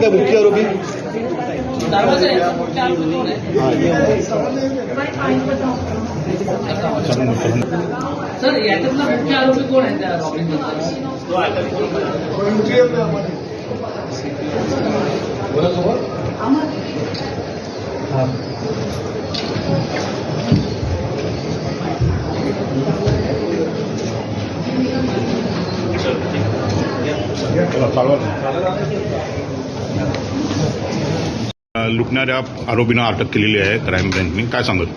काय मुख्य आरोपी? सर याच्यातला मुख्य आरोपी कोण आहे त्या लुटणाऱ्या आरोपींना अटक केलेली आहे क्राईम ब्रँचने, काय सांगत?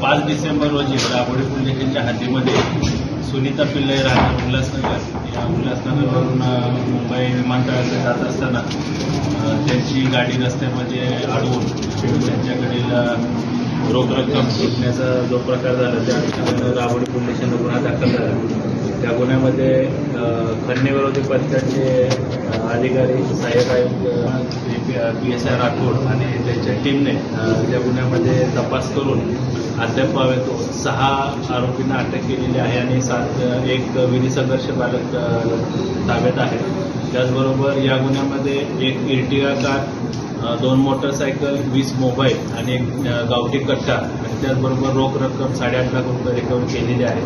5 डिसेंबर रोजी दाभोळी पोलीस स्टेशनच्या हद्दीमध्ये सुनीता पिल्ले राहणार उल्हासनगर, या उल्हासनगरवरून मुंबई विमानतळाकडे जात असताना त्यांची गाडी रस्त्यामध्ये अडवून त्यांच्याकडील रोख रक्कम लुटण्याचा जो प्रकार झाला त्या अनुषंगाने दाभोळी पोलीस स्टेशनला गुन्हा दाखल झाला. त्या गुन्ह्यामध्ये खंडणीविरोधी पथकाचे अधिकारी सहाय्यक आयुक्त PSI राठोड आणि त्यांच्या टीमने त्या गुन्ह्यामध्ये तपास करून अद्याप 6 आरोपींना अटक केलेली आहे आणि एक विधी संघर्ष बालक ताब्यात आहे. त्याचबरोबर या गुन्ह्यामध्ये एक इर्टिगा कार, 2 मोटरसायकल, 20 मोबाईल आणि एक गावठी कट्टा आणि त्याचबरोबर रोख रक्कम 8.5 लाख रुपये रिकव्हर केलेली आहे.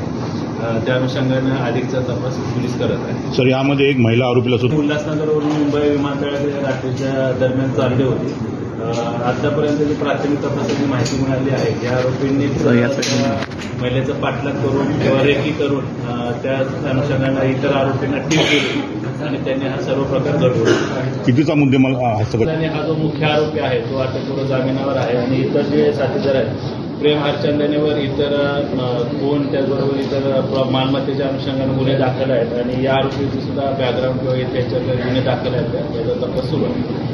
त्या अनुषंगाने अधिकचा तपास पोलीस करत आहे. सर, यामध्ये एक महिला आरोपीला सुद्धा उल्हासनगरवरून मुंबई विमानतळाकडे रात्रीच्या दरम्यान चालली होती. आतापर्यंत जी प्राथमिक तपासाची माहिती मिळाली आहे या आरोपींनी महिलेचा पाठलाग करून किंवा रेकी करून त्या अनुषंगाने इतर आरोपींना टीप केली आणि त्यांनी हा सर्व प्रकार घडवला. कितीचा मुद्देमाल हस्तगत? हा जो मुख्य आरोपी आहे तो अटकपूर्व जामिनावर आहे आणि इतर जे साथीदार आहेत प्रेम हरचंदनेवर इतर खून त्याचबरोबर इतर मालमत्तेच्या अनुषंगाने गुन्हे दाखल आहेत आणि या आरोपीचे सुद्धा बॅकग्राऊंड किंवा त्यांच्याकडे गुन्हे दाखल आहेत त्याचा तपास सुरू आहे.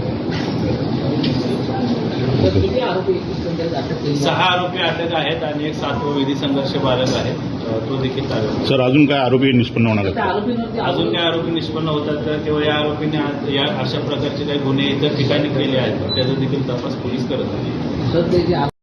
6 आरोपी अटक आहेत आणि एक 7वा विधी संघर्ष बालक आहे तो देखील ताब्यात. सर, अजून काय आरोपी निष्पन्न होणार आहेत? अजून काय आरोपी निष्पन्न होतात तर केवळ या आरोपीने या अशा प्रकारचे काही गुन्हे इतर ठिकाणी केले आहेत त्याचा देखील तपास पोलीस करत आहेत.